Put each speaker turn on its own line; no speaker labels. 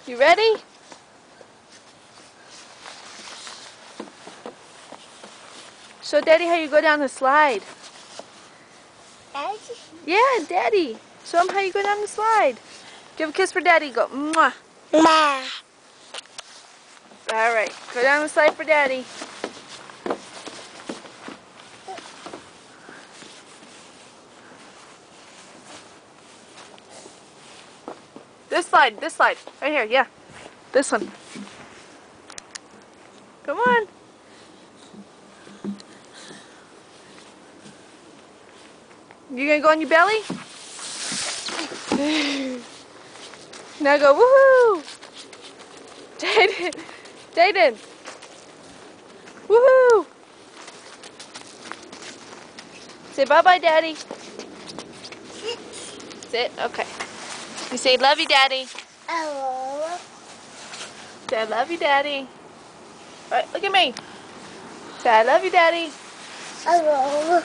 You ready? Show Daddy how you go down the slide.
Daddy?
Yeah, Daddy. Show him how you go down the slide. Give a kiss for Daddy. Go, mwah.
Ma.
All right, go down the slide for Daddy. This slide, right here, yeah. This one. Come on. You gonna go on your belly? Now go, woohoo! Jaden, Jaden, woohoo! Say bye-bye, Daddy. Sit, okay. You say, love you, Daddy.
Hello.
Say, I love you, Daddy. All right, look at me. Say, I love you, Daddy.
Hello.